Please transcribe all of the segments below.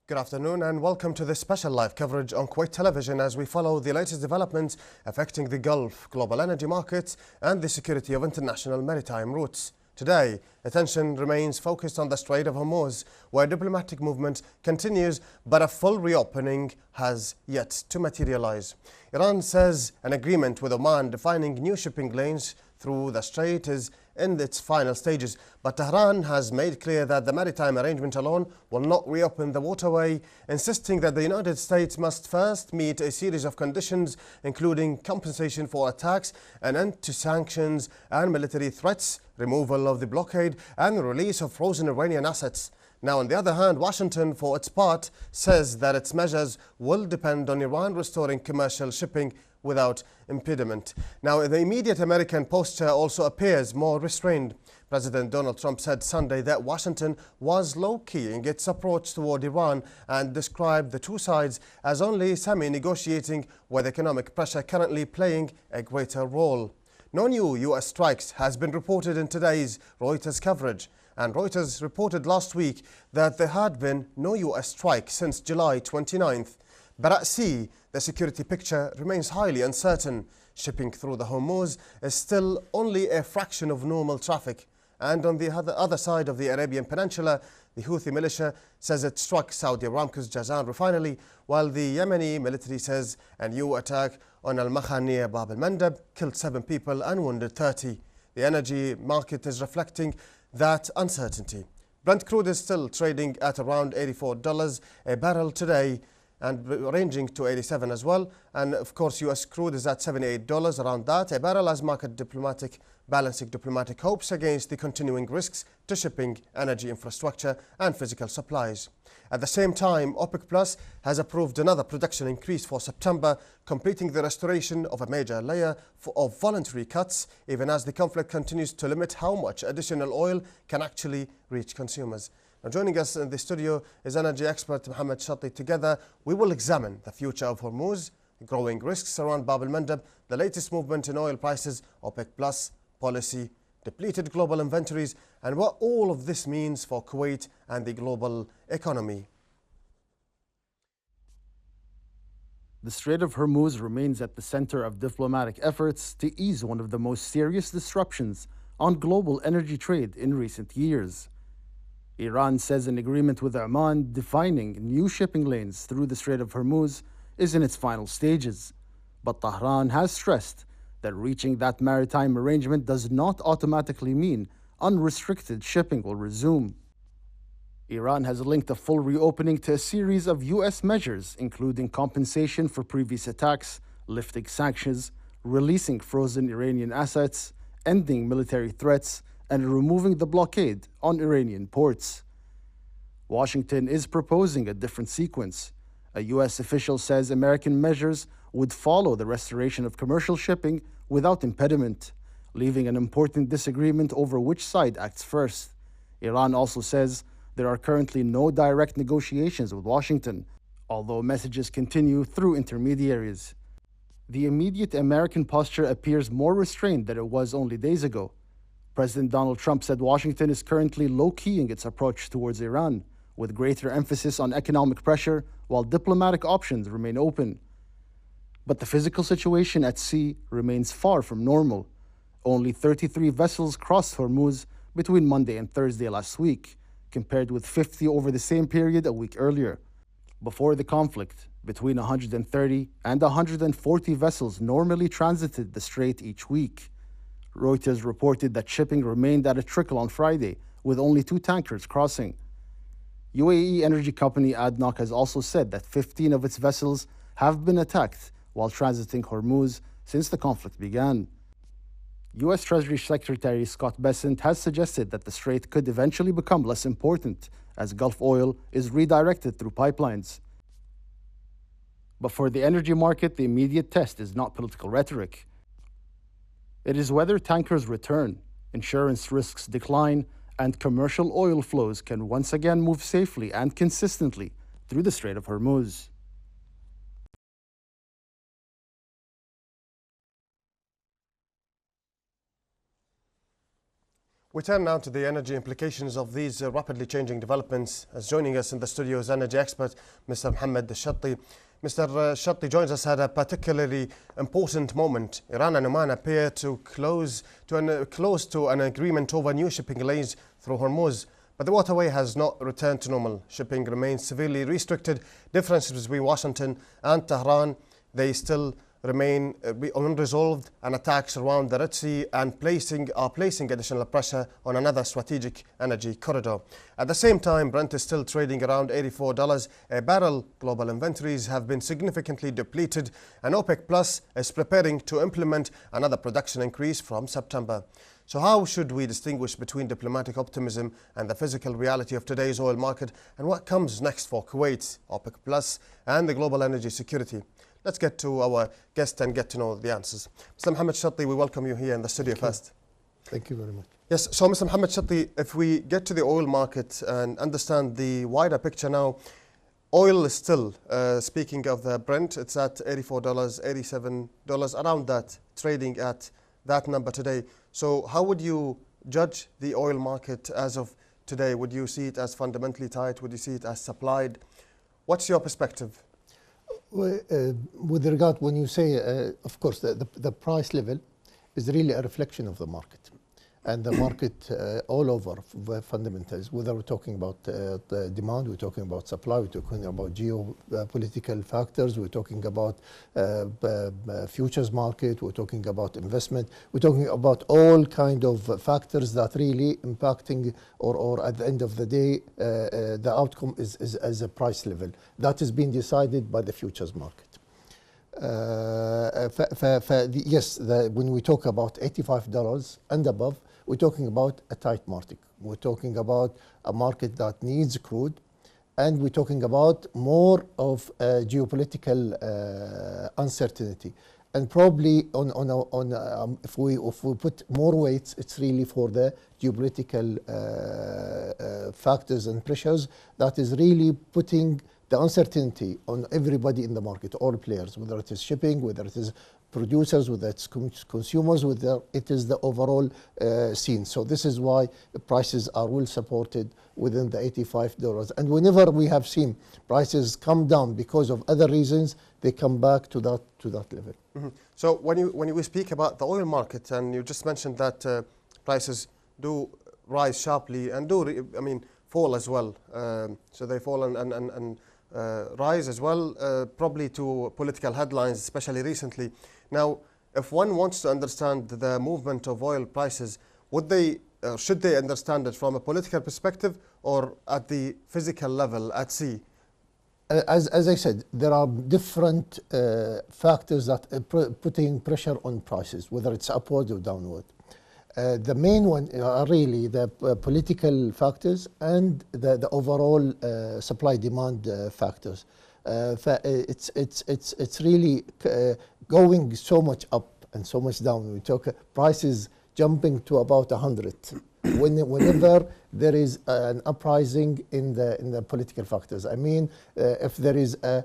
Good afternoon and welcome to this special live coverage on Kuwait Television as we follow the latest developments affecting the Gulf, global energy markets and the security of international maritime routes. Today, attention remains focused on the Strait of Hormuz, where diplomatic movement continues, but a full reopening has yet to materialize. Iran says an agreement with Oman defining new shipping lanes through the strait is in its final stages, but Tehran has made clear that the maritime arrangement alone will not reopen the waterway, insisting that the United States must first meet a series of conditions, including compensation for attacks, an end to sanctions and military threats, removal of the blockade, and the release of frozen Iranian assets. Now, on the other hand, Washington, for its part, says that its measures will depend on Iran restoring commercial shipping without impediment. Now, the immediate American posture also appears more restrained. President Donald Trump said Sunday that Washington was low-key in its approach toward Iran and described the two sides as only semi-negotiating, with economic pressure currently playing a greater role. No new U.S. strikes has been reported in today's Reuters coverage, and Reuters reported last week that there had been no U.S. strike since July 29th. But at sea, the security picture remains highly uncertain. Shipping through the Hormuz is still only a fraction of normal traffic. And on the other side of the Arabian Peninsula, the Houthi militia says it struck Saudi Aramco's Jazan refinery, while the Yemeni military says a new attack on Al-Makha near Bab al-Mandab killed 7 people and wounded 30. The energy market is reflecting that uncertainty. Brent crude is still trading at around $84 a barrel today, and ranging to 87 as well. And of course, US crude is at $78, around that a barrel, as market balancing diplomatic hopes against the continuing risks to shipping, energy infrastructure and physical supplies. At the same time, OPEC Plus has approved another production increase for September, completing the restoration of a major layer of voluntary cuts, even as the conflict continues to limit how much additional oil can actually reach consumers. Now, joining us in the studio is energy expert Mohammed Shati. Together, we will examine the future of Hormuz, growing risks around Bab al-Mandab, the latest movement in oil prices, OPEC Plus policy, depleted global inventories, and what all of this means for Kuwait and the global economy. The Strait of Hormuz remains at the center of diplomatic efforts to ease one of the most serious disruptions on global energy trade in recent years. Iran says an agreement with Oman defining new shipping lanes through the Strait of Hormuz is in its final stages. But Tehran has stressed that reaching that maritime arrangement does not automatically mean unrestricted shipping will resume. Iran has linked a full reopening to a series of U.S. measures, including compensation for previous attacks, lifting sanctions, releasing frozen Iranian assets, ending military threats, and removing the blockade on Iranian ports. Washington is proposing a different sequence. A U.S. official says American measures would follow the restoration of commercial shipping without impediment, leaving an important disagreement over which side acts first. Iran also says there are currently no direct negotiations with Washington, although messages continue through intermediaries. The immediate American posture appears more restrained than it was only days ago. President Donald Trump said Washington is currently low-keying its approach towards Iran, with greater emphasis on economic pressure while diplomatic options remain open. But the physical situation at sea remains far from normal. Only 33 vessels crossed Hormuz between Monday and Thursday last week, compared with 50 over the same period a week earlier. Before the conflict, between 130 and 140 vessels normally transited the strait each week. Reuters reported that shipping remained at a trickle on Friday, with only 2 tankers crossing. UAE energy company ADNOC has also said that 15 of its vessels have been attacked while transiting Hormuz since the conflict began. U.S. Treasury Secretary Scott Bessent has suggested that the strait could eventually become less important as Gulf oil is redirected through pipelines. But for the energy market, the immediate test is not political rhetoric. It is whether tankers return, insurance risks decline, and commercial oil flows can once again move safely and consistently through the Strait of Hormuz. We turn now to the energy implications of these rapidly changing developments. As joining us in the studio is energy expert Mr. Mohammed Shatti. Mr. Shatti joins us at a particularly important moment. Iran and Oman appear to close to an agreement over new shipping lanes through Hormuz. But the waterway has not returned to normal. Shipping remains severely restricted. Differences between Washington and Tehran, they still remain unresolved, and attacks around the Red Sea are placing additional pressure on another strategic energy corridor. At the same time, Brent is still trading around $84 a barrel. Global inventories have been significantly depleted, and OPEC Plus is preparing to implement another production increase from September. So how should we distinguish between diplomatic optimism and the physical reality of today's oil market, and what comes next for Kuwait, OPEC Plus, and the global energy security? Let's get to our guest and get to know the answers. Mr. Mohammed Shatti, we welcome you here in the studio first. Thank you very much. Yes, so Mr. Mohammed Shatti, if we get to the oil market and understand the wider picture now, oil is still, speaking of the Brent, it's at $84, $87, around that, trading at that number today. So how would you judge the oil market as of today? Would you see it as fundamentally tight? Would you see it as supplied? What's your perspective? Well, with regard, when you say, of course, the price level is really a reflection of the market. And the market all over fundamentals, whether we're talking about the demand, we're talking about supply, we're talking about geopolitical factors, we're talking about futures market, we're talking about investment, we're talking about all kind of factors that really impacting or at the end of the day, the outcome is as a price level. That is being decided by the futures market. Yes, when we talk about $85 and above, we're talking about a tight market. We're talking about a market that needs crude, and we're talking about more of geopolitical uncertainty. And probably if we put more weights, it's really for the geopolitical factors and pressures that is really putting the uncertainty on everybody in the market, all players, whether it is shipping, whether it is producers, whether it's consumers, whether it is the overall scene. So this is why the prices are well supported within the $85. And whenever we have seen prices come down because of other reasons, they come back to that level. Mm-hmm. So when we speak about the oil market, and you just mentioned that prices do rise sharply and fall as well. So they fall and rise as well, probably to political headlines, especially recently. Now, if one wants to understand the movement of oil prices, should they understand it from a political perspective or at the physical level at sea? As I said, there are different factors that are putting pressure on prices, whether it's upward or downward. The main one are really the political factors and the overall supply-demand factors. It's really going so much up and so much down. We talk prices jumping to about 100. Whenever there is an uprising in the political factors, I mean, if there is a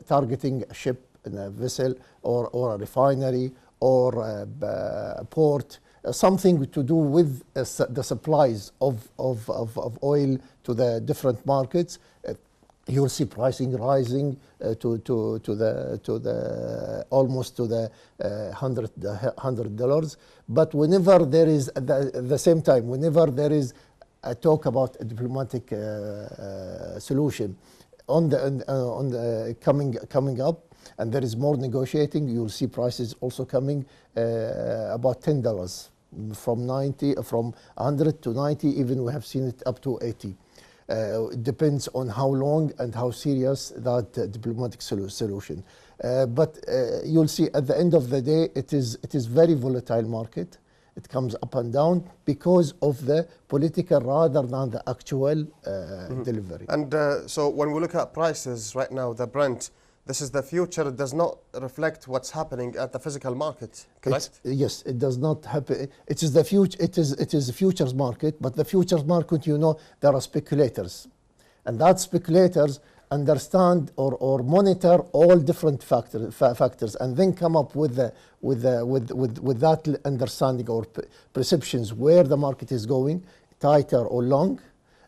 targeting a ship and a vessel or a refinery or a port, something to do with the supplies of oil to the different markets, you'll see pricing rising to the almost to the $100. But whenever there is at the same time, whenever there is a talk about a diplomatic solution on the coming up, and there is more negotiating, you'll see prices also coming about $10 from 100 to 90, even we have seen it up to 80. It depends on how long and how serious that diplomatic solution. But you'll see at the end of the day, it is very volatile market. It comes up and down because of the political rather than the actual delivery. And so when we look at prices right now, the Brent, this is the future. It does not reflect what's happening at the physical market, correct? Yes, it does not happen. It is the future. It is the futures market, but the futures market, there are speculators, and that speculators understand or monitor all different factors, and then come up with that understanding or perceptions where the market is going, tighter or long,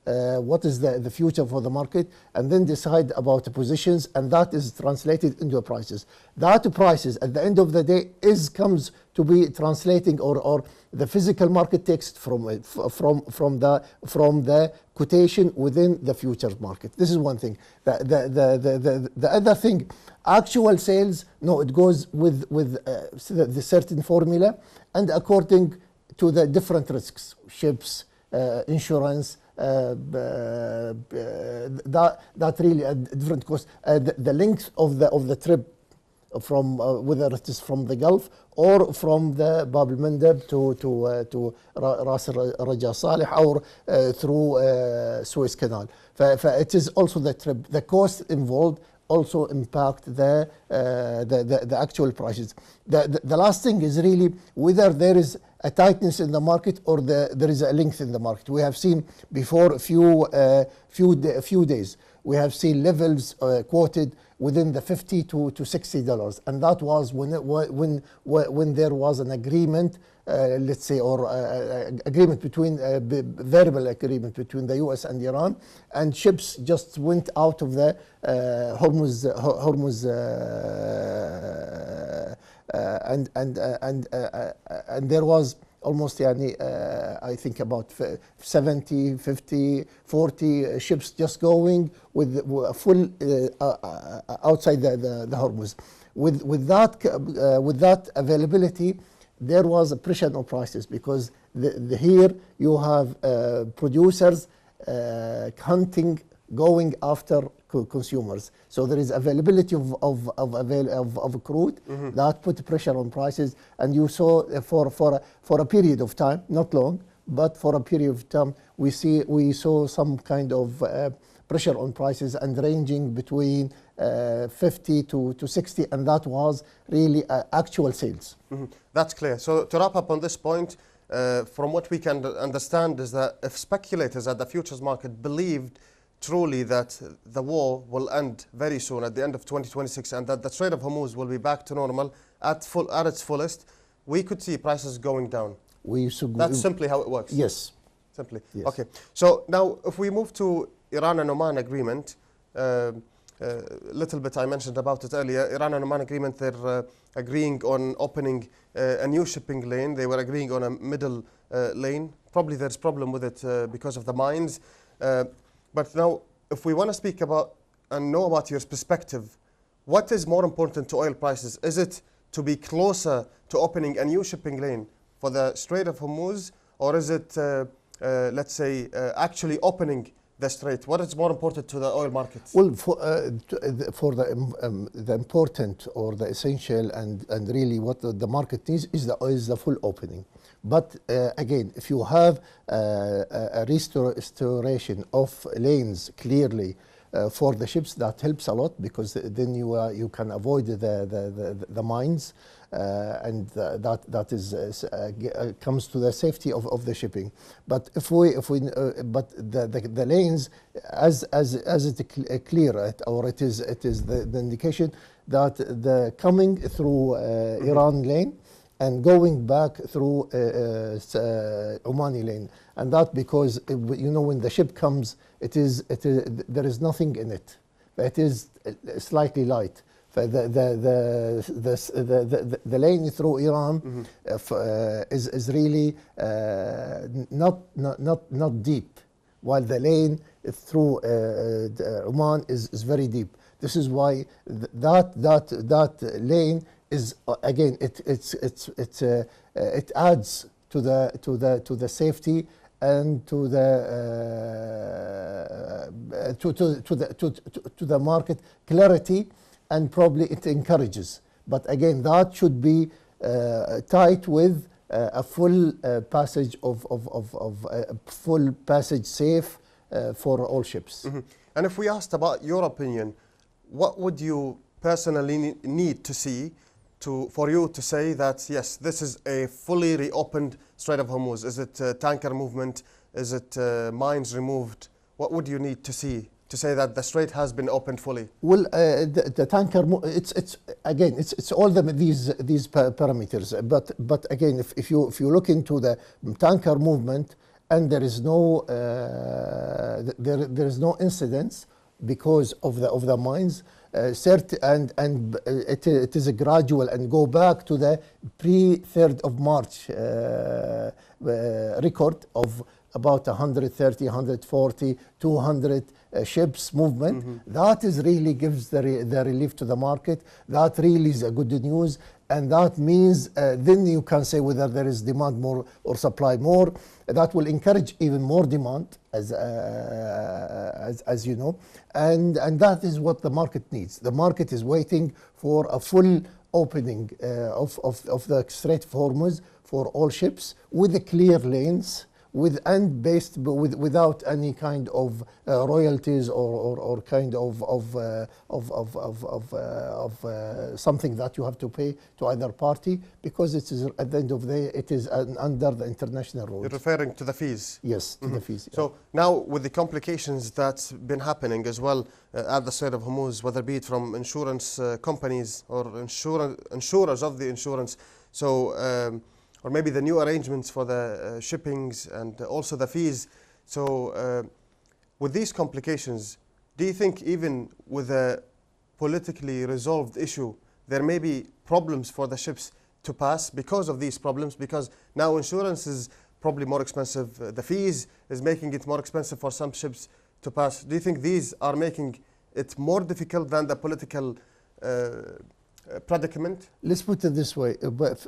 what is the future for the market, and then decide about the positions, and that is translated into prices. That prices at the end of the day comes to be translating, or the physical market takes from the quotation within the futures market. This is one thing. The other thing, actual sales, no, it goes with the certain formula, and according to the different risks, ships, insurance, that really a different cost. The length of the trip, from whether it is from the Gulf or from the Bab al-Mandab to Ras al-Raja Saleh, or through Suez Canal. It is also the trip. The cost involved also impact the actual prices. The last thing is really whether there is a tightness in the market or there is a length in the market. We have seen before a few days, we have seen levels quoted within the $50 to $60, and that was when there was an agreement, let's say, or agreement between variable agreement between the US and Iran, and ships just went out of the Hormuz and there was almost I think about 70, 50, 40 ships just going with full outside the Hormuz. With that availability, there was a pressure on prices, because here you have producers hunting, going after consumers. So there is availability of crude that put pressure on prices, and you saw for a period of time, not long, but for a period of time, we saw some kind of pressure on prices, and ranging between 50 to 60, and that was really actual sales. That's clear. So to wrap up on this point, from what we can understand is that if speculators at the futures market believed truly that the war will end very soon at the end of 2026, and that the Strait of Hormuz will be back to normal at its fullest, we could see prices going down. That's simply how it works. Yes. Simply. Yes. Okay. So now if we move to Iran and Oman agreement, little bit I mentioned about it earlier. Iran and Oman agreement, they're agreeing on opening a new shipping lane. They were agreeing on a middle lane. Probably there's problem with it because of the mines. But now, if we want to speak about and know about your perspective, what is more important to oil prices? Is it to be closer to opening a new shipping lane for the Strait of Hormuz, or is it, let's say, actually opening the strait? What is more important to the oil markets? Well, for the important or the essential and really what the market needs is the full opening. But again, if you have a restoration of lanes clearly for the ships, that helps a lot, because then you can avoid the mines, and that is comes to the safety of the shipping. But if we the lanes, as it clear, or it is the indication that the coming through Iran lane and going back through Omani lane, and that because when the ship comes, there is nothing in it. It is slightly light. The lane through Iran is really not deep, while the lane through Oman is very deep. This is why that lane is, again, it adds to the safety and to the market clarity, and probably it encourages. But again, that should be tied with a full passage full passage safe for all ships. And if we asked about your opinion, what would you personally need to see for you to say that yes, this is a fully reopened Strait of Hormuz? Is it tanker movement? Is it mines removed? What would you need to see to say that the strait has been opened fully? Well, the tanker, it's again, it's all these parameters. But again, if you look into the tanker movement, and there is no there is no incidents because of the mines, and it is a gradual, and go back to the pre-3rd of March record of about 130, 140, 200 ships movement. That is really gives the relief to the market. That really is a good news, and that means then you can say whether there is demand more or supply more. That will encourage even more demand, as you know, and that is what the market needs. The market is waiting for a full opening of the Strait of Hormuz for all ships with the clear lanes, without any kind of royalties or kind of something that you have to pay to either party, because it is at the end of the day it is under the international rules. You're referring to the fees? Yes, to the fees. Yeah. So now with the complications that's been happening as well at the Strait of Hormuz, whether be it from insurance companies or insurers of the insurance, so or maybe the new arrangements for the shippings and also the fees. So with these complications, do you think even with a politically resolved issue, there may be problems for the ships to pass because of these problems? Because now insurance is probably more expensive. The fees is making it more expensive for some ships to pass. Do you think these are making it more difficult than the political predicament? Let's put it this way.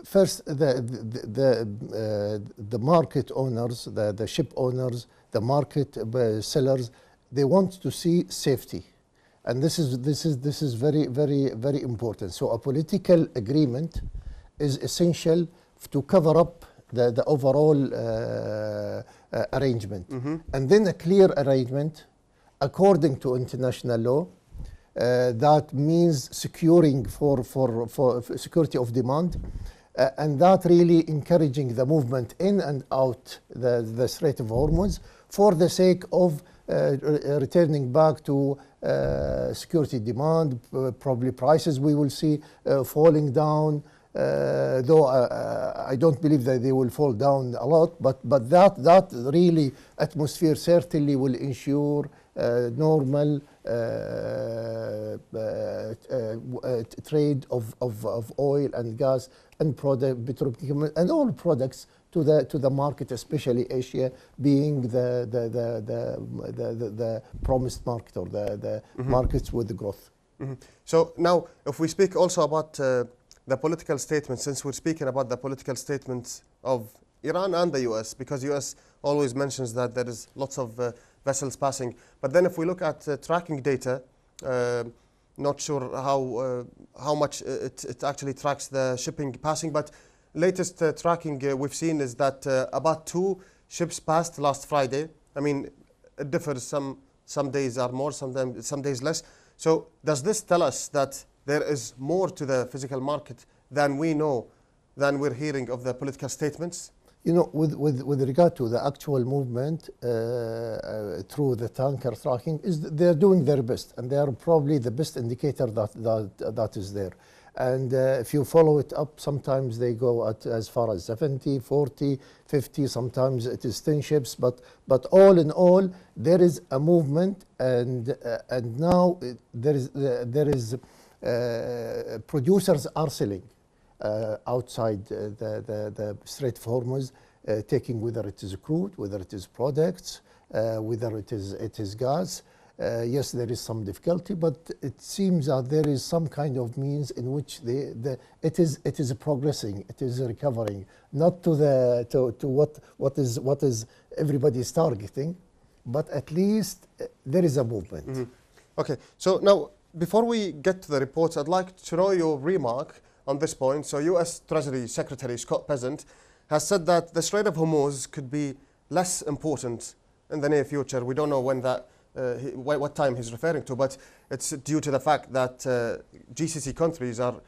First, the market owners, the ship owners, the market sellers, they want to see safety, and this is very, very, very important. So a political agreement is essential to cover up the overall arrangement, and then a clear arrangement according to international law. That means securing for security of demand, and that really encouraging the movement in and out the Strait of Hormuz for the sake of returning back to security demand. Probably prices we will see falling down, though I don't believe that they will fall down a lot, but that really atmosphere certainly will ensure normal trade of oil and gas and petrochemical and all products to the market, especially Asia being the promised market, or the markets with the growth. So now, if we speak also about the political statements, since we're speaking about the political statements of Iran and the US, because US always mentions that there is lots of vessels passing. But then if we look at tracking data, not sure how much it actually tracks the shipping passing, but latest tracking we've seen is that about 2 ships passed last Friday. I mean, it differs. Some days are more, some days less. So does this tell us that there is more to the physical market than we know, than we're hearing of the political statements? You know, with regard to the actual movement through the tanker tracking, they're doing their best, and they are probably the best indicator that is there. And if you follow it up, sometimes they go as far as 70, 40, 50, sometimes it is 10 ships, but all in all, there is a movement, and now there is producers are selling outside the Strait of Hormuz, taking whether it is crude, whether it is products, whether it is gas. Yes, there is some difficulty, but it seems that there is some kind of means in which it is progressing, it is recovering, not to what is everybody is targeting, but at least there is a movement. Okay, so now before we get to the reports, I'd like to know your remark on this point. So U.S. Treasury Secretary Scott Bessent has said that the Strait of Hormuz could be less important in the near future. We don't know when that, what time he's referring to, but it's due to the fact that GCC countries are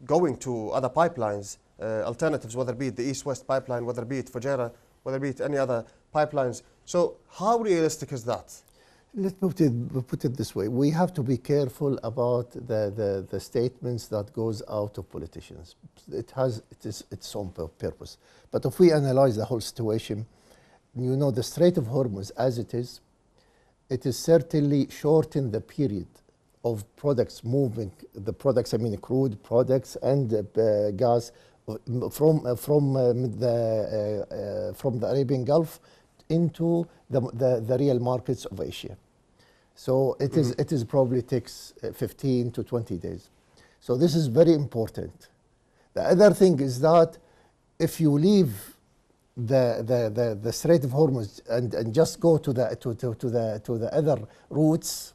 going to other pipelines, alternatives, whether it be the East-West pipeline, whether it be it Fujairah, whether it be it any other pipelines. So how realistic is that? Let's put it this way. We have to be careful about the statements that goes out of politicians. It is its own purpose. But if we analyze the whole situation, you know, the Strait of Hormuz as it is certainly shortened the period of products moving, the products, I mean crude products and gas from the Arabian Gulf into the real markets of Asia. So it is probably takes 15 to 20 days. So this is very important. The other thing is that if you leave the Strait of Hormuz and just go to the other routes,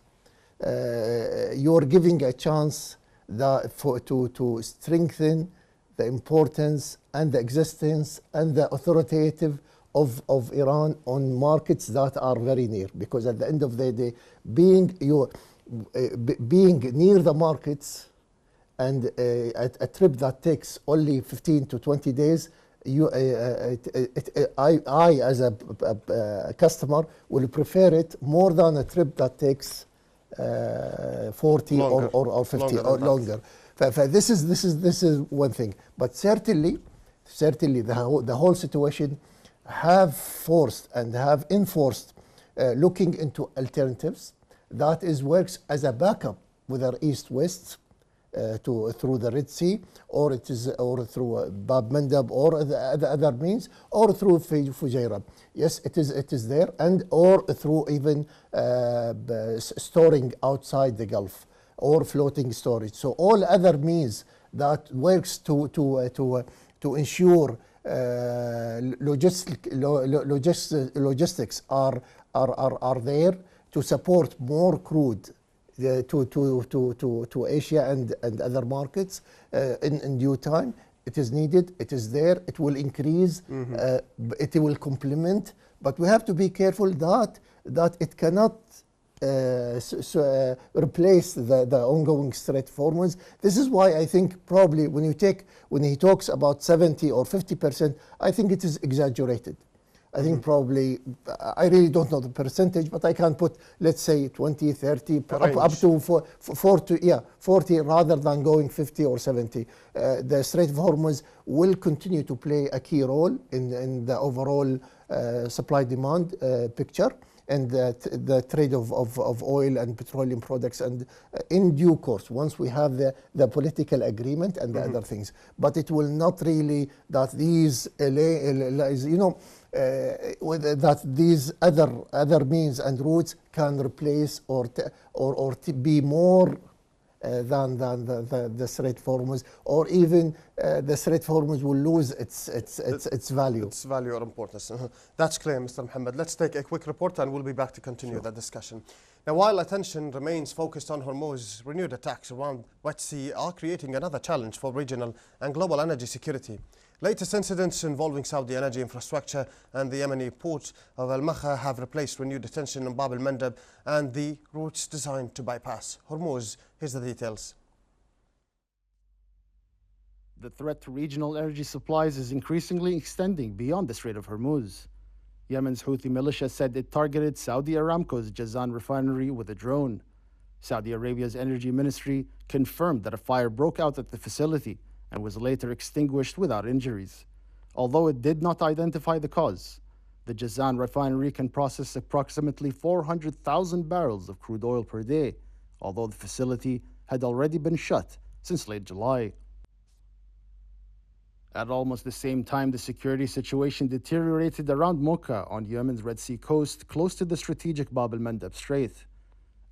you are giving a chance to strengthen the importance and the existence and the authoritative of Iran on markets that are very near, because at the end of the day, being near the markets and a trip that takes only 15 to 20 days, I as a customer will prefer it more than a trip that takes 40 or 50 or longer. This is one thing, but certainly the whole situation have forced and have enforced looking into alternatives that works as a backup, whether east-west through the Red Sea, or through Bab Mandab, or the other means, or through Fujairah. Yes, it is there, and or through even storing outside the Gulf or floating storage. So all other means that works to ensure logistics are there to support more crude to Asia and other markets in due time. It is needed, it is there, it will increase, it will complement, but we have to be careful that it cannot replace the ongoing Strait of Hormuz. This is why I think probably when he talks about 70 or 50%, I think it is exaggerated. I think probably, I really don't know the percentage, but I can put, let's say 20, 30, up to 40 rather than going 50 or 70. The Strait of Hormuz will continue to play a key role in the overall supply-demand picture and the trade of oil and petroleum products, and in due course, once we have the political agreement and the other things. But it will not really that these, that these other means and routes can replace or be more than the Strait of Hormuz, or even the Strait of Hormuz will lose its value. Its value or importance. That's clear, Mr. Mohammed. Let's take a quick report and we'll be back to continue the discussion. Now, while attention remains focused on Hormuz, renewed attacks around Red Sea are creating another challenge for regional and global energy security. Latest incidents involving Saudi energy infrastructure and the Yemeni port of Al Makha have replaced renewed attention on Bab al Mandab and the routes designed to bypass Hormuz. Here's the details. The threat to regional energy supplies is increasingly extending beyond the Strait of Hormuz. Yemen's Houthi militia said it targeted Saudi Aramco's Jazan refinery with a drone. Saudi Arabia's energy ministry confirmed that a fire broke out at the facility and was later extinguished without injuries. Although it did not identify the cause, the Jazan refinery can process approximately 400,000 barrels of crude oil per day, although the facility had already been shut since late July. At almost the same time, the security situation deteriorated around Mocha on Yemen's Red Sea coast, close to the strategic Bab al-Mandab Strait.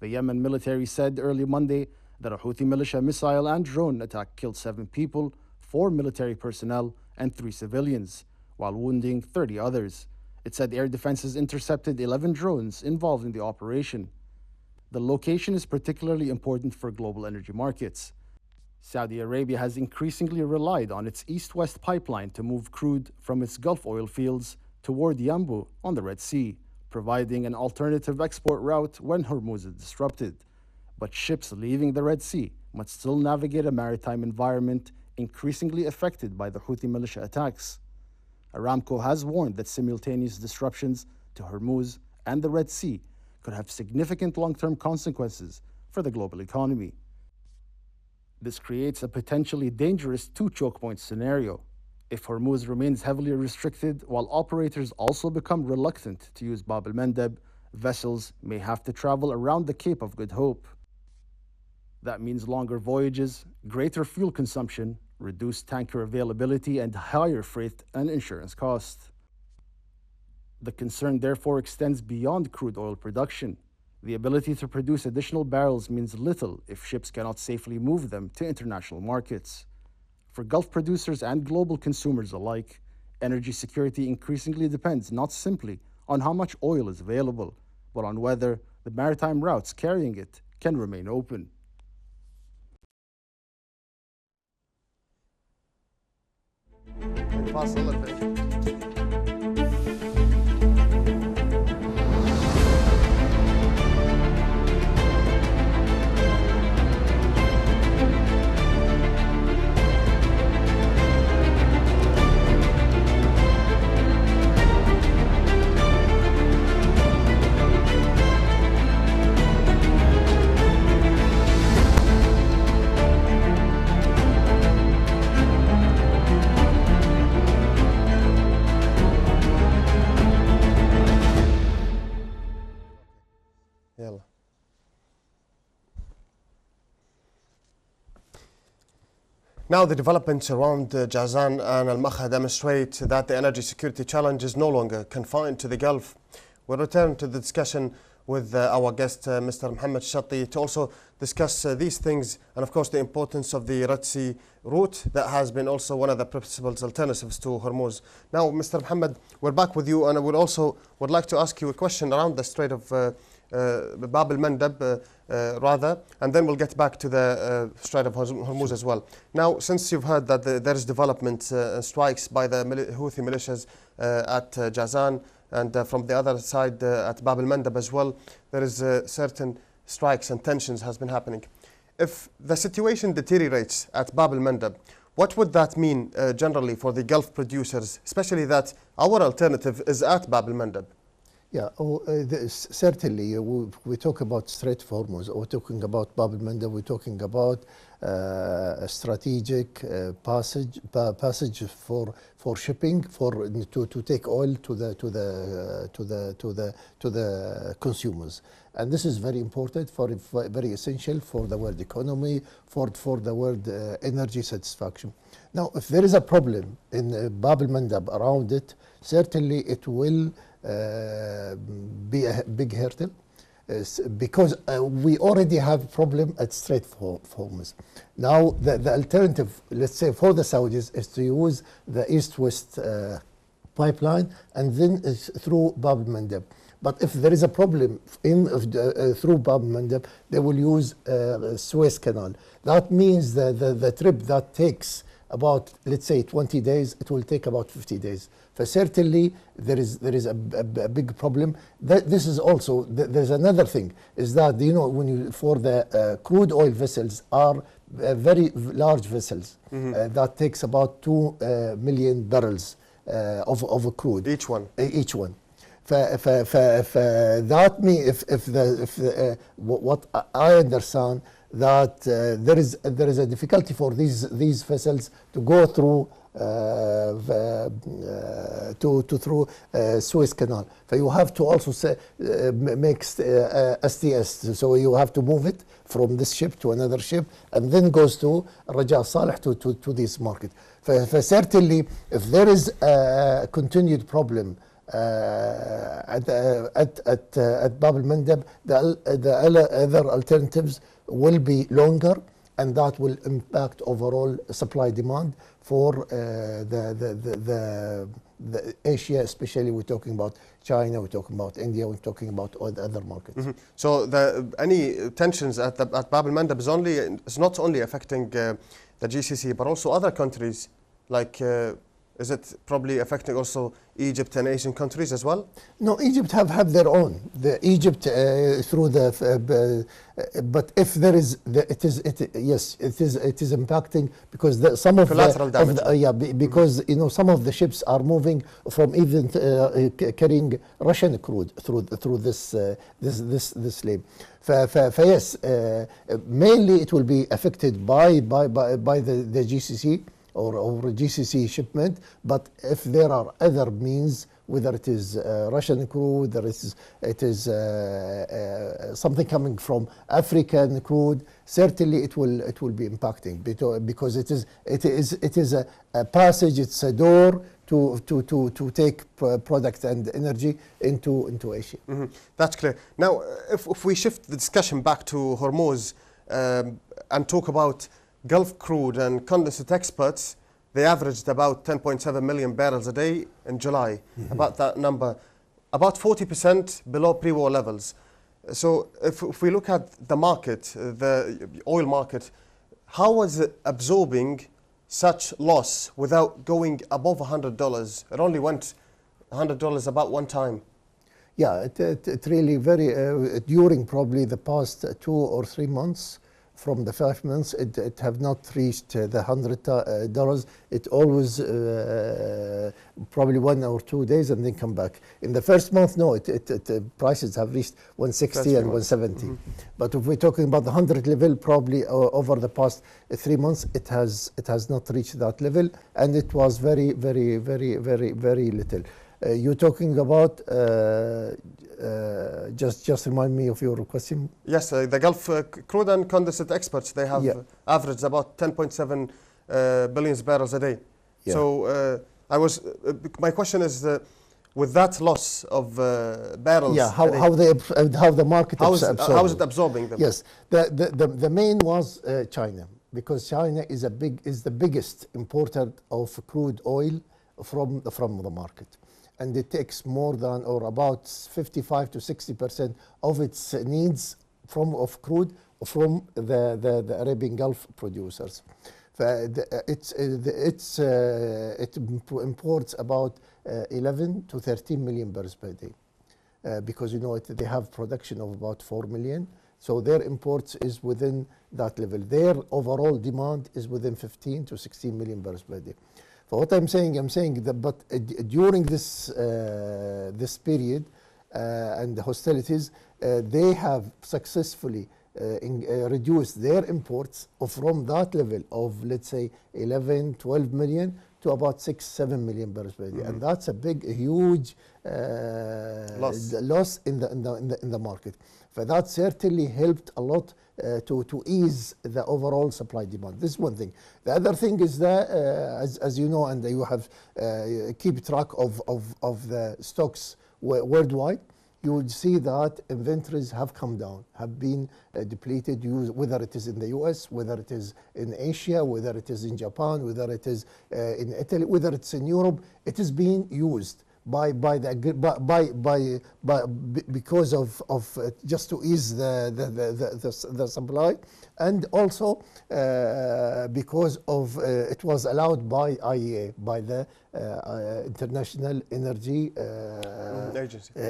The Yemen military said early Monday that a Houthi militia missile and drone attack killed 7 people, 4 military personnel, and 3 civilians, while wounding 30 others. It said air defenses intercepted 11 drones involved in the operation. The location is particularly important for global energy markets. Saudi Arabia has increasingly relied on its east-west pipeline to move crude from its Gulf oil fields toward Yanbu on the Red Sea, providing an alternative export route when Hormuz is disrupted. But ships leaving the Red Sea must still navigate a maritime environment increasingly affected by the Houthi militia attacks. Aramco has warned that simultaneous disruptions to Hormuz and the Red Sea could have significant long-term consequences for the global economy. This creates a potentially dangerous two choke point scenario. If Hormuz remains heavily restricted, while operators also become reluctant to use Bab el-Mandeb, vessels may have to travel around the Cape of Good Hope. That means longer voyages, greater fuel consumption, reduced tanker availability, and higher freight and insurance costs. The concern therefore extends beyond crude oil production. The ability to produce additional barrels means little if ships cannot safely move them to international markets. For Gulf producers and global consumers alike, energy security increasingly depends not simply on how much oil is available, but on whether the maritime routes carrying it can remain open. Now, the developments around Jazan and Al Makha demonstrate that the energy security challenge is no longer confined to the Gulf. We'll return to the discussion with our guest, Mr. Mohammed Shatti, to also discuss these things and, of course, the importance of the Red Sea route that has been also one of the principal alternatives to Hormuz. Now, Mr. Mohammed, we're back with you, and I would like to ask you a question around the Strait of Bab el-Mandeb, and then we'll get back to the Strait of Hormuz as well. Now, since you've heard that there is development strikes by the Houthi militias at Jazan, and from the other side at Bab el-Mandeb as well, there is certain strikes and tensions has been happening. If the situation deteriorates at Bab el-Mandeb, what would that mean generally for the Gulf producers, especially that our alternative is at Bab el-Mandeb? Yeah, certainly. We talk about Strait of Hormuz, we're talking about Bab el-Mandeb, we're talking about a strategic passage for shipping, to take oil to the consumers, and this is very important, very essential for the world economy, for the world energy satisfaction. Now, if there is a problem in Bab el-Mandeb around it, certainly it will be a big hurdle, because we already have a problem at Strait of Hormuz. Now, the alternative, let's say, for the Saudis is to use the east-west pipeline and then through Bab el-Mandeb. But if there is a problem through Bab el-Mandeb, they will use Suez Canal. That means the trip that takes about, let's say, 20 days, it will take about 50 days. So certainly there is a big problem. This is also, there's another thing, is that, you know, for the crude oil vessels are very large vessels, that takes about 2 million barrels of crude. Each one. Each one. That means what I understand, that there is a difficulty for these vessels to go through through Suez Canal. So you have to also make STS. So you have to move it from this ship to another ship, and then goes to Raja Saleh to this market. Certainly, if there is a continued problem at Bab el-Mandeb, the other alternatives will be longer, and that will impact overall supply demand for the Asia, especially. We're talking about China, we're talking about India, we're talking about all the other markets. So any tensions at Bab el-Mandeb is not only affecting the GCC, but also other countries like Is it probably affecting also Egypt and Asian countries as well? No, Egypt have their own. Egypt through the, but if there is, yes, it is impacting because some of collateral damage. Because you know some of the ships are moving from even carrying Russian crude through this lane. Yes, mainly it will be affected by the GCC. Or GCC shipment, but if there are other means, whether it is Russian crude, whether it is something coming from African crude, certainly it will be impacting because it is a passage, it's a door to take product and energy into Asia. Mm-hmm. That's clear. Now, if we shift the discussion back to Hormuz and talk about Gulf crude and condensate exports, they averaged about 10.7 million barrels a day in July, about that number, about 40% below pre-war levels. So if we look at the market, the oil market, how was it absorbing such loss without going above $100? It only went $100 about one time. Yeah, it really very, during probably the past 2 or 3 months, from the 5 months, it have not reached the $100. It always probably 1 or 2 days and then come back. In the first month, no, prices have reached 160 and 170. Mm-hmm. But if we're talking about the 100 level, probably over the past 3 months, it has not reached that level, and it was very, very, very, very, very little. You're talking about, just remind me of your question. Yes, the Gulf crude and condensate exports, they have averaged about 10.7 billion barrels a day. Yeah. So my question is, with that loss of barrels, how the market how is it absorbing them? Yes, the main was China, because China is the biggest importer of crude oil from the market. And it takes more than or about 55 to 60% of its needs of crude from the Arabian Gulf producers. It imports about 11 to 13 million barrels per day, because you know they have production of about 4 million. So their imports is within that level. Their overall demand is within 15 to 16 million barrels per day. So what I'm saying that, but during this period and the hostilities, they have successfully reduced their imports from that level of, let's say, 11, 12 million to about 6, 7 million barrels per day. Mm-hmm. And that's a huge loss in the market. So that certainly helped a lot to ease the overall supply demand. This is one thing. The other thing is that, as you know, and you have keep track of the stocks worldwide, you would see that inventories have come down, have been depleted, whether it is in the US, whether it is in Asia, whether it is in Japan, whether it is in Italy, whether it's in Europe. It is being used because of just to ease the supply, and also because of it was allowed by IEA, by the International Energy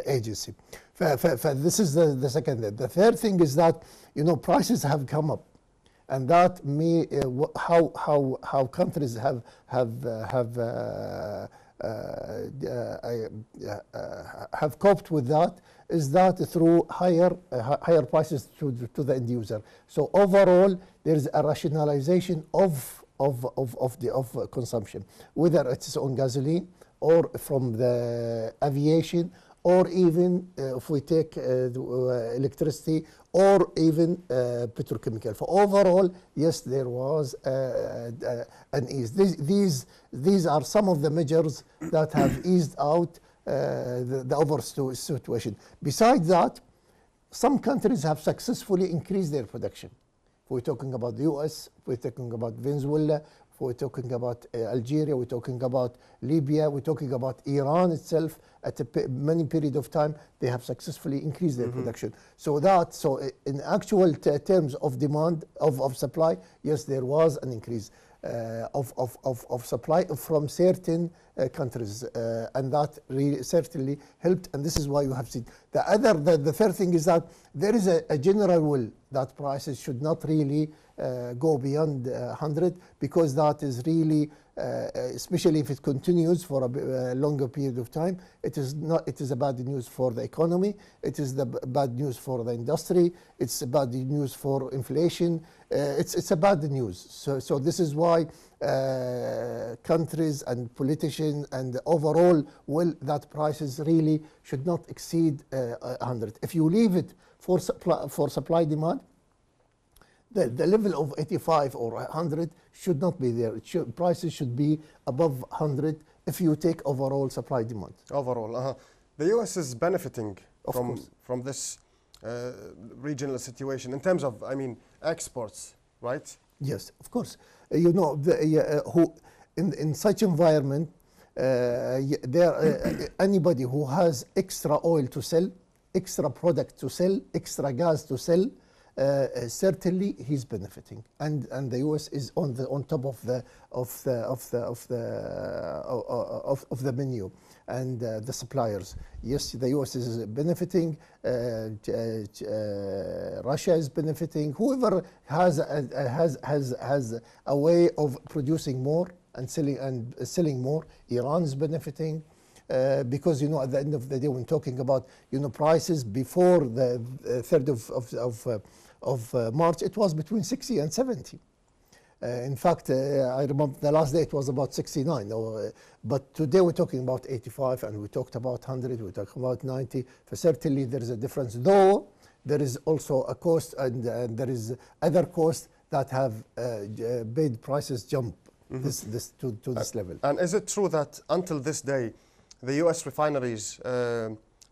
Agency. This is the second. The third thing is that, you know, prices have come up, and that how countries have coped with that is that through higher prices to the end user. So overall, there is a rationalization of consumption, whether it's on gasoline or from the aviation, or even if we take electricity, or even petrochemical. For overall, yes, there was an ease. These are some of the measures that have eased out the overall situation. Besides that, some countries have successfully increased their production. If we're talking about the US, if we're talking about Venezuela, if we're talking about Algeria, we're talking about Libya, we're talking about Iran itself. At many period of time, they have successfully increased their production. So in actual terms of demand, of supply, yes, there was an increase. of supply from certain countries, and that really certainly helped. And this is why you have seen the third thing is that there is a general will that prices should not really go beyond 100, because that is really, especially if it continues for a longer period of time, it is a bad news for the economy, it is the bad news for the industry, it's a bad news for inflation, it's a bad news. So this is why countries and politicians and the overall will that prices really should not exceed 100. If you leave it for supply demand, the level of 85 or 100 should not be there. Prices should be above 100 if you take overall supply demand. Overall, the US is benefiting Of from this regional situation in terms of, I mean, exports, right? Yes, of course. You know, in such environment, anybody who has extra oil to sell, extra product to sell, extra gas to sell, certainly he's benefiting, and the US is on top of the menu, and the suppliers. Yes, the US is benefiting. Russia is benefiting. Whoever has a way of producing more and selling more, Iran is benefiting. Because, you know, at the end of the day, when talking about, you know, prices before the 3rd of March, it was between 60 and 70. In fact, I remember the last day it was about 69. But today we're talking about 85, and we talked about 100, we talked about 90. So certainly there is a difference, though there is also a cost, and there is other costs that have made prices jump to this level. And is it true that until this day, the US refineries,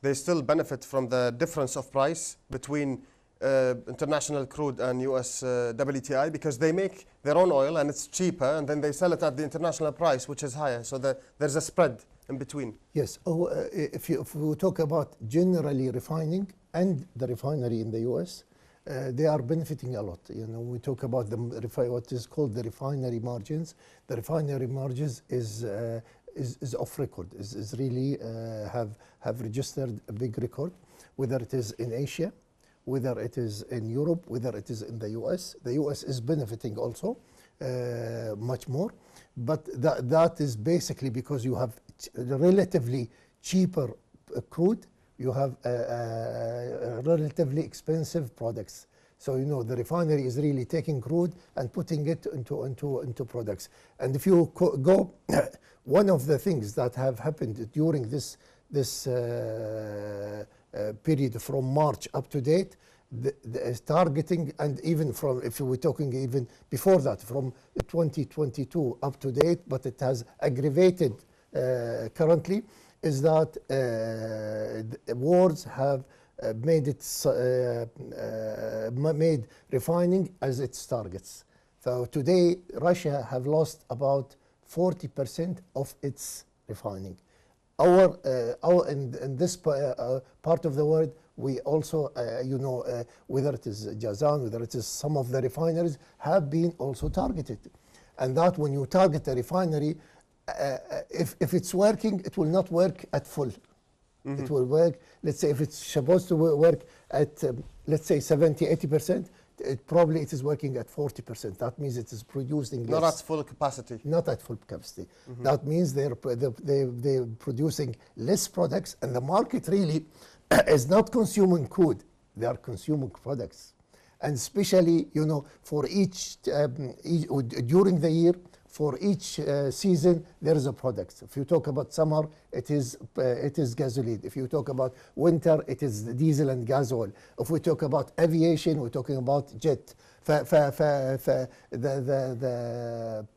they still benefit from the difference of price between international crude and US WTI, because they make their own oil and it's cheaper, and then they sell it at the international price, which is higher. So there's a spread in between. Yes. If we talk about generally refining and the refinery in the US, they are benefiting a lot. You know, we talk about what is called the refinery margins. The refinery margins is off record, is really have registered a big record, whether it is in Asia, whether it is in Europe, whether it is in the US. The US is benefiting also much more, but that is basically because you have relatively cheaper crude, you have relatively expensive products. So, you know, the refinery is really taking crude and putting it into products. And if you go, one of the things that have happened during this period from March up to date, the targeting, and even from, if we're talking even before that, from 2022 up to date, but it has aggravated currently, is that wars have made refining as its targets. So today, Russia have lost about 40% of its refining. In this part of the world, we also, whether it is Jazan, whether it is some of the refineries, have been also targeted. And that when you target a refinery, if it's working, it will not work at full. Mm-hmm. It will work, let's say, if it's supposed to work at, let's say, 70, 80%, it is working at 40%. That means it is producing less. Not at full capacity. Not at full capacity. Mm-hmm. That means they're producing less products, and the market really is not consuming crude. They are consuming products. And especially, you know, for each during the year, for each season, there is a product. If you talk about summer, it is gasoline. If you talk about winter, it is diesel and gas oil. If we talk about aviation, we're talking about jet. The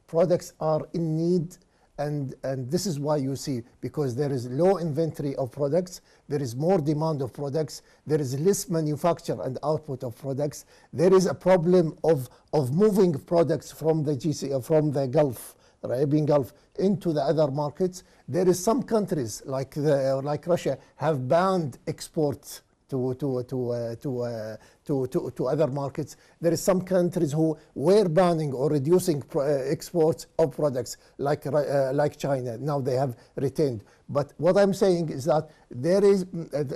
products are in need, and this is why you see, because there is low inventory of products, there is more demand of products, there is less manufacture and output of products, there is a problem of moving products from the Gulf, the Arabian Gulf, into the other markets. There is some countries like Russia have banned exports to other markets. There is some countries who were banning or reducing exports of products like China. Now they have retained. But what I'm saying is that there is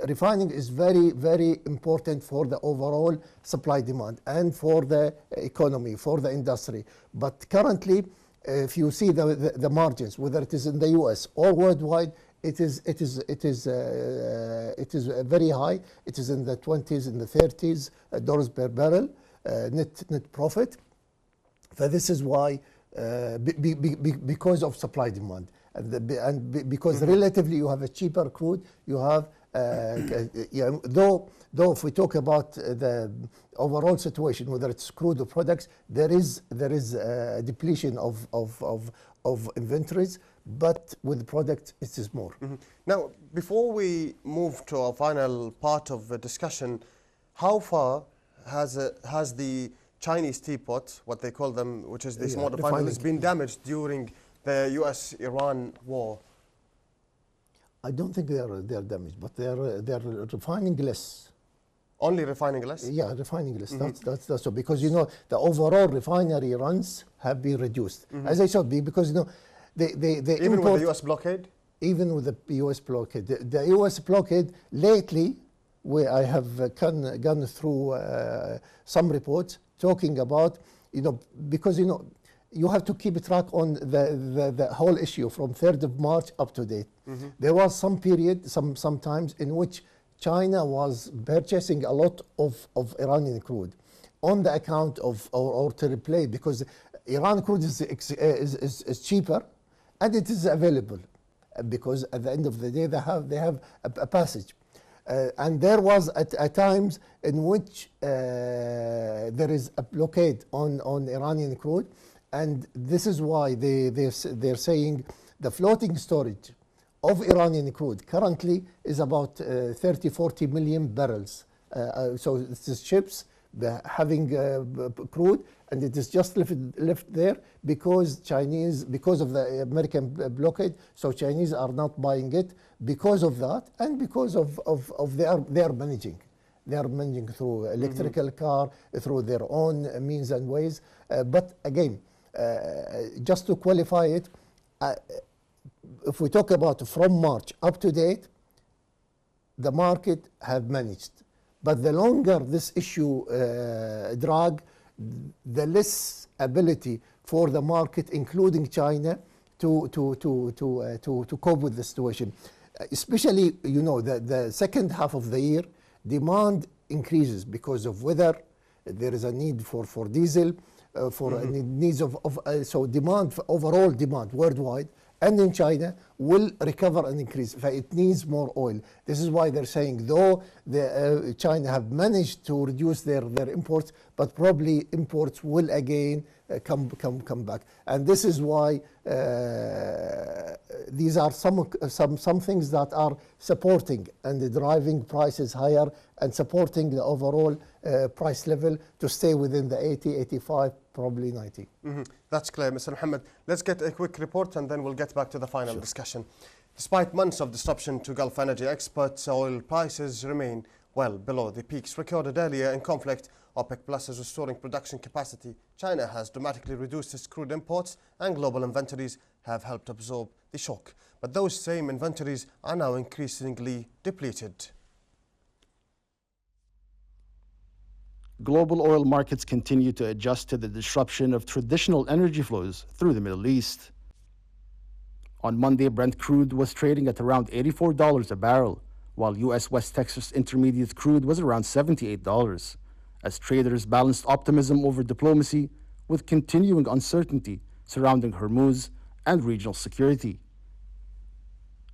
refining is very, very important for the overall supply demand and for the economy, for the industry. But currently, if you see the margins, whether it is in the U.S. or worldwide, it is very high. It is in the 20s, in the 30s dollars per barrel net profit. So this is why, because of supply demand, and because relatively you have a cheaper crude, you have though if we talk about the overall situation, whether it's crude or products, there is a depletion of inventories, but with products it is more. Now, before we move to our final part of the discussion, how far has the Chinese teapot, what they call them, which is the small refineries, been damaged during the US-Iran war? I don't think they are damaged, but they are refining less. Only refining less? Yeah, refining less. That's so, because the overall refinery runs have been reduced. As I said, because they even import, with the US blockade? Even with the US blockade. The US blockade lately, where I have gone through some reports talking about, because you have to keep track on the whole issue from 3rd of March up to date. There was some period, some times in which China was purchasing a lot of Iranian crude on the account of, or to replace, because Iran crude is cheaper and it is available, because at the end of the day they have a passage. And there was at times in which there is a blockade on Iranian crude, and this is why they're saying the floating storage of Iranian crude currently is about 30-40 million barrels. So it is ships having crude, and it is just left there because of the American blockade. So Chinese are not buying it because of that, and because of they are managing. They are managing through electrical car, through their own means and ways. But again, just to qualify it, if we talk about from March up to date, the market have managed. But the longer this issue drag, the less ability for the market, including China, to cope with the situation. Especially, the second half of the year, demand increases because of weather. There is a need for diesel, for needs so demand, overall demand worldwide and in China will recover and increase. It needs more oil. This is why they're saying, though China have managed to reduce their imports, but probably imports will again come back. And this is why these are some things that are supporting and driving prices higher and supporting the overall price level to stay within the 80, 85, probably 90. That's clear, Mr. Mohammed. Let's get a quick report and then we'll get back to the final discussion. Despite months of disruption to Gulf energy exports, oil prices remain well below the peaks recorded earlier in conflict. OPEC Plus is restoring production capacity. China has dramatically reduced its crude imports, and global inventories have helped absorb the shock. But those same inventories are now increasingly depleted. Global oil markets continue to adjust to the disruption of traditional energy flows through the Middle East. On Monday, Brent crude was trading at around $84 a barrel, while U.S. West Texas Intermediate crude was around $78, as traders balanced optimism over diplomacy with continuing uncertainty surrounding Hormuz and regional security.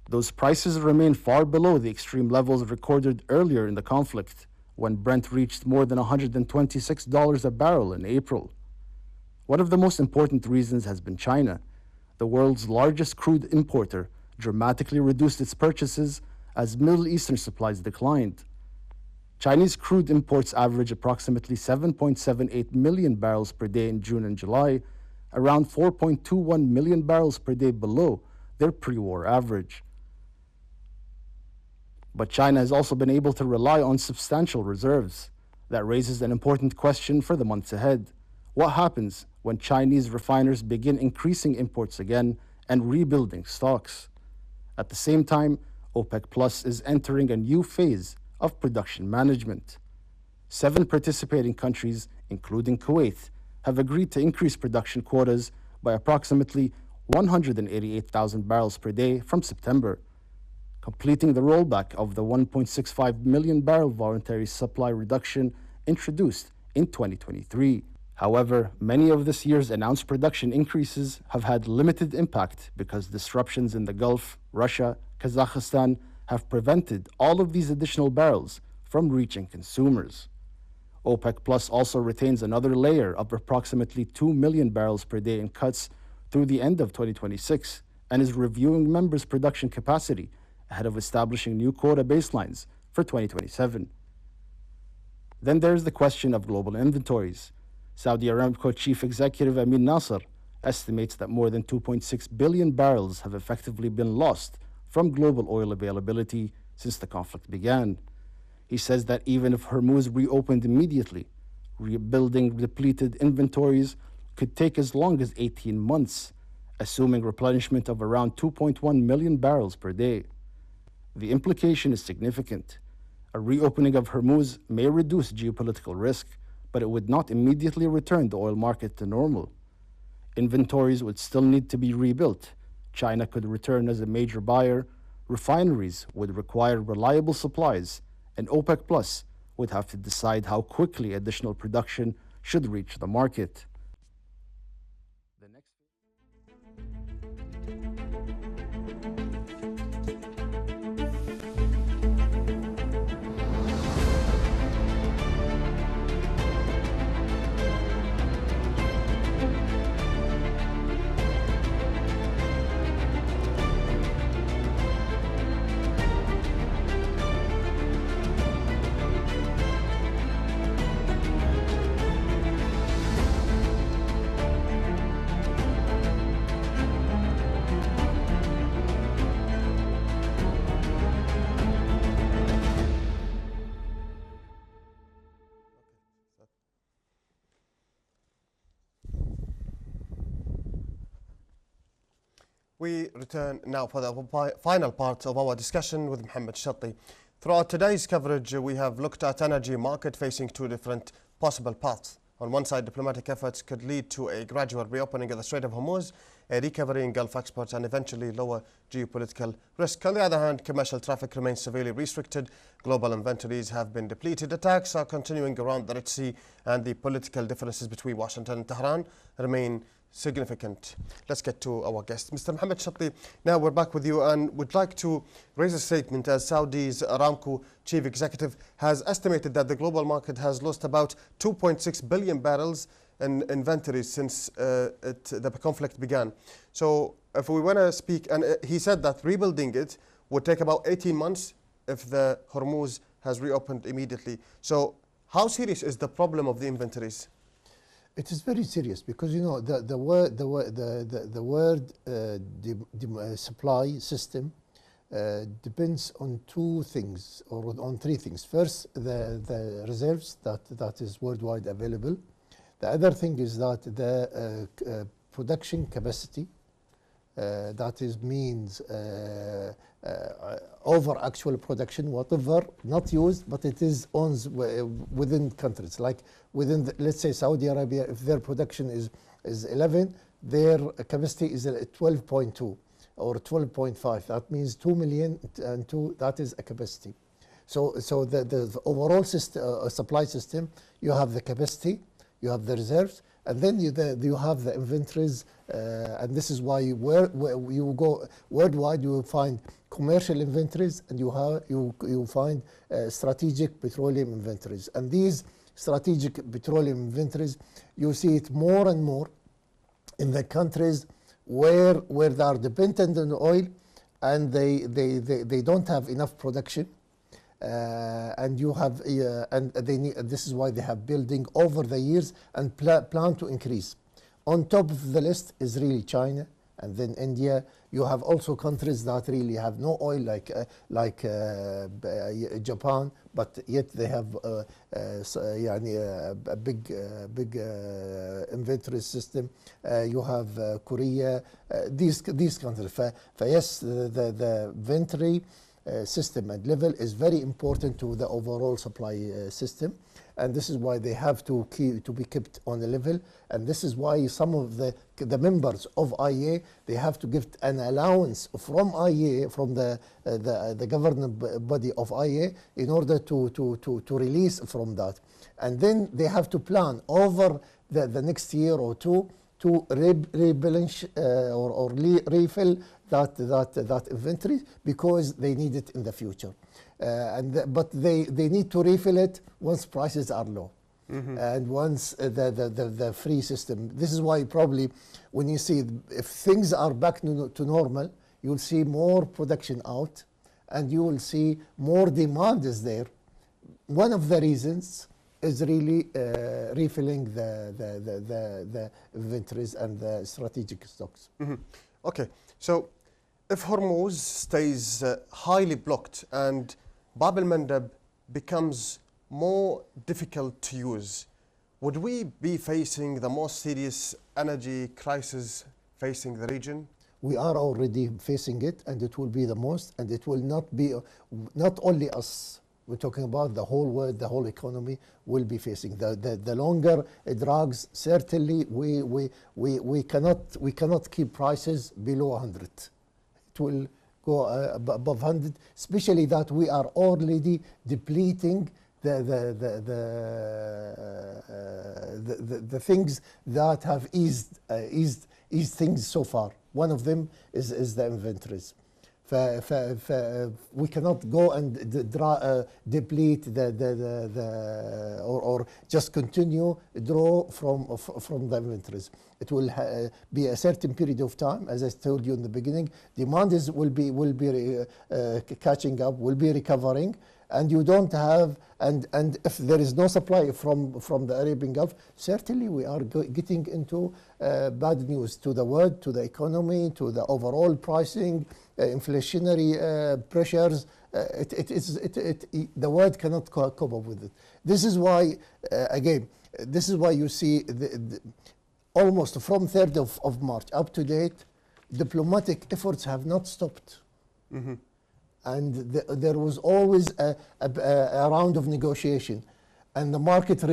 Those prices remain far below the extreme levels recorded earlier in the conflict, when Brent reached more than $126 a barrel in April. One of the most important reasons has been China. The world's largest crude importer dramatically reduced its purchases as Middle Eastern supplies declined. Chinese crude imports average approximately 7.78 million barrels per day in June and July, around 4.21 million barrels per day below their pre-war average. But China has also been able to rely on substantial reserves. That raises an important question for the months ahead. What happens when Chinese refiners begin increasing imports again and rebuilding stocks? At the same time, OPEC Plus is entering a new phase of production management. 7 participating countries, including Kuwait, have agreed to increase production quotas by approximately 188,000 barrels per day from September, completing the rollback of the 1.65 million barrel voluntary supply reduction introduced in 2023. However, many of this year's announced production increases have had limited impact because disruptions in the Gulf, Russia, Kazakhstan have prevented all of these additional barrels from reaching consumers. OPEC Plus also retains another layer of approximately 2 million barrels per day in cuts through the end of 2026 and is reviewing members' production capacity ahead of establishing new quota baselines for 2027. Then there's the question of global inventories. Saudi Aramco Chief Executive Amin Nasser estimates that more than 2.6 billion barrels have effectively been lost from global oil availability since the conflict began. He says that even if Hormuz reopened immediately, rebuilding depleted inventories could take as long as 18 months, assuming replenishment of around 2.1 million barrels per day. The implication is significant. A reopening of Hormuz may reduce geopolitical risk, but it would not immediately return the oil market to normal. Inventories would still need to be rebuilt. China could return as a major buyer. Refineries would require reliable supplies, and OPEC Plus would have to decide how quickly additional production should reach the market. We return now for the final part of our discussion with Mohammed Shatti. Throughout today's coverage, we have looked at energy market facing 2 different possible paths. On one side, diplomatic efforts could lead to a gradual reopening of the Strait of Hormuz, a recovery in Gulf exports, and eventually lower geopolitical risk. On the other hand, commercial traffic remains severely restricted. Global inventories have been depleted. Attacks are continuing around the Red Sea, and the political differences between Washington and Tehran remain significant. Let's get to our guest, Mr. Mohammed Shatti. Now we're back with you and would like to raise a statement as Saudi's Aramco chief executive has estimated that the global market has lost about 2.6 billion barrels in inventories since the conflict began. So if we want to speak, and he said that rebuilding it would take about 18 months if the Hormuz has reopened immediately. So how serious is the problem of the inventories? It is very serious because the word supply system depends on 2 things or on 3 things. First, the reserves that is worldwide available. The other thing is that the production capacity, that is means over actual production, whatever not used, but it is owns within countries. Like within, let's say Saudi Arabia, if their production is 11, their capacity is 12.2 or 12.5. That means 2 million and 2. That is a capacity. So the overall system, supply system, you have the capacity, you have the reserves, and then you have the inventories, and this is why where you go worldwide, you will find commercial inventories, and you find strategic petroleum inventories. And these strategic petroleum inventories, you see it more and more in the countries where they are dependent on oil, and they don't have enough production. And you have, and they need, this is why they have building over the years and plan to increase. On top of the list is really China and then India. You have also countries that really have no oil, like Japan, but yet they have a big inventory system. You have Korea. These countries. Yes, the inventory system and level is very important to the overall supply system, and this is why they have to be kept on a level, and this is why some of the members of IEA, they have to give an allowance from IEA, from the governing body of IEA, in order to release from that, and then they have to plan over the next year or two to replenish or refill that inventory, because they need it in the future. But they need to refill it once prices are low. And once the free system. This is why probably when you see, if things are back to normal, you'll see more production out, and you will see more demand is there. One of the reasons is really refilling the inventories and the strategic stocks. Okay, so if Hormuz stays highly blocked and Bab el-Mandab becomes more difficult to use, would we be facing the most serious energy crisis facing the region? We are already facing it, and it will be the most, and it will not be not only us. We're talking about the whole world, the whole economy will be facing. The longer it drags, certainly we cannot keep prices below 100. It will go above 100, especially that we are already depleting the things that have eased things so far. One of them is the inventories. We cannot go and deplete or just continue draw from the inventories. It will be a certain period of time, as I told you in the beginning. Demand will be catching up, will be recovering, and you don't have, and if there is no supply from the Arabian Gulf, certainly we are getting into bad news to the world, to the economy, to the overall pricing, inflationary pressures. The world cannot cope up with it. This is why, again, this is why you see almost from 3rd of March up to date, diplomatic efforts have not stopped. And there was always a round of negotiation, and the market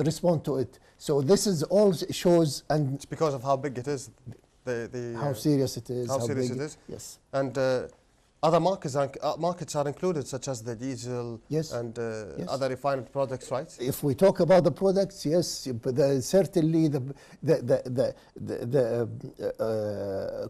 respond to it. So this is all shows, and it's because of how big it is, how serious it is. How serious it is. Yes. And other markets are included, such as the diesel, yes, and yes, other refined products, right? If we talk about the products, yes, but certainly the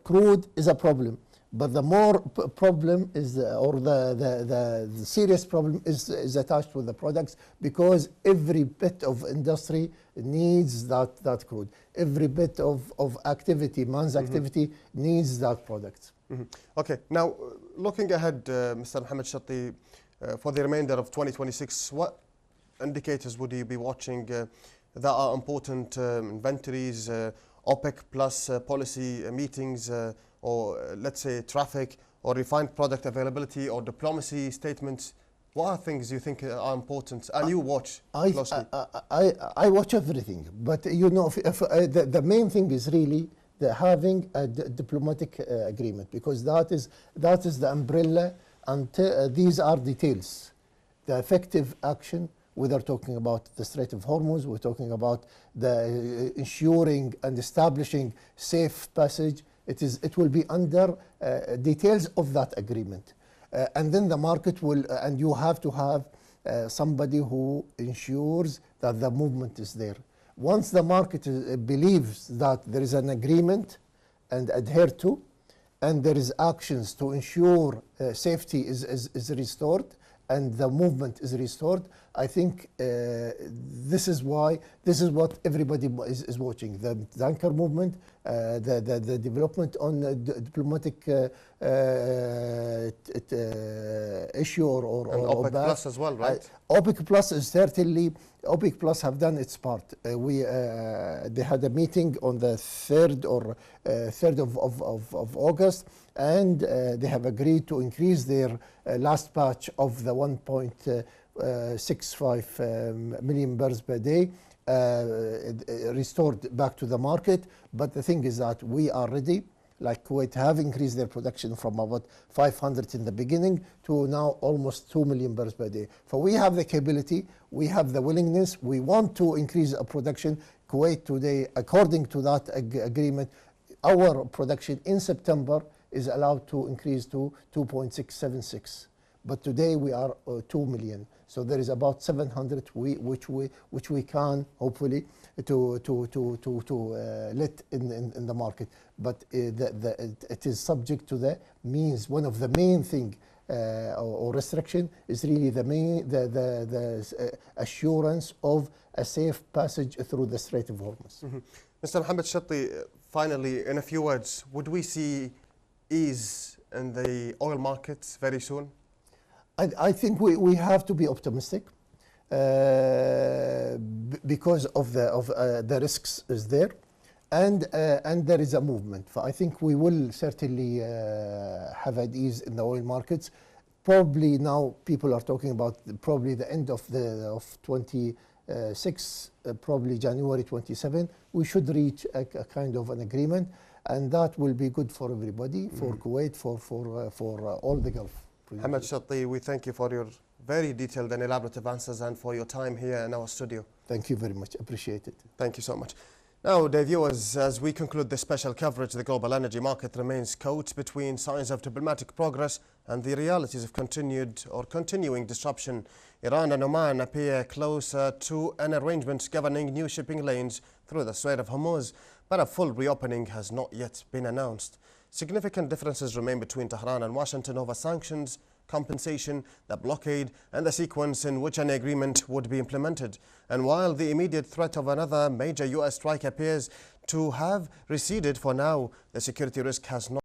crude is a problem. But the more problem is, the serious problem is attached with the products, because every bit of industry needs that crude. Every bit of activity, man's activity, needs that product. Okay, now looking ahead, Mr. Mohammed Shatti, for the remainder of 2026, what indicators would you be watching that are important? Inventories, OPEC plus policy meetings, or let's say traffic, or refined product availability, or diplomacy statements? What are things you think are important and you watch closely? I watch everything, but you know, the main thing is really having a diplomatic agreement, because that is the umbrella, and these are details. The effective action, whether talking about the Strait of Hormuz, we're talking about the ensuring and establishing safe passage. It will be under details of that agreement, and then the market will, and you have to have somebody who ensures that the movement is there. Once the market believes that there is an agreement and adhere to, and there is actions to ensure safety is restored and the movement is restored, I think this is what everybody is watching. The Danker movement, the development on diplomatic issue or OPEC Plus as well, right? OPEC Plus is certainly, OPEC Plus have done its part. They had a meeting on the 3rd of August, and they have agreed to increase their last batch of the 1.65 million barrels per day, restored back to the market. But the thing is that we are ready. Like Kuwait have increased their production from about 500 in the beginning to now almost 2 million barrels per day. So we have the capability, we have the willingness, we want to increase our production. Kuwait today, according to that agreement, our production in September is allowed to increase to 2.676. But today we are 2 million. So there is about 700 which we can hopefully to let in the market. But it is subject to the means. One of the main thing or restriction is really the assurance of a safe passage through the Strait of Hormuz. Mr. Mohammed Shatti, finally, in a few words, would we see ease in the oil markets very soon? I think we have to be optimistic because of the risks is there, and there is a movement. I think we will certainly have an ease in the oil markets. Probably now people are talking about probably the end of 26, probably January 27. We should reach a kind of an agreement, and that will be good for everybody, for Kuwait, for all the Gulf. Mohammed Shatti, we thank you for your very detailed and elaborative answers and for your time here in our studio. Thank you very much. Appreciate it. Thank you so much. Now, dear viewers, as we conclude this special coverage, the global energy market remains caught between signs of diplomatic progress and the realities of continuing disruption. Iran and Oman appear closer to an arrangement governing new shipping lanes through the Strait of Hormuz, but a full reopening has not yet been announced. Significant differences remain between Tehran and Washington over sanctions, compensation, the blockade, and the sequence in which an agreement would be implemented. And while the immediate threat of another major U.S. strike appears to have receded for now, the security risk has not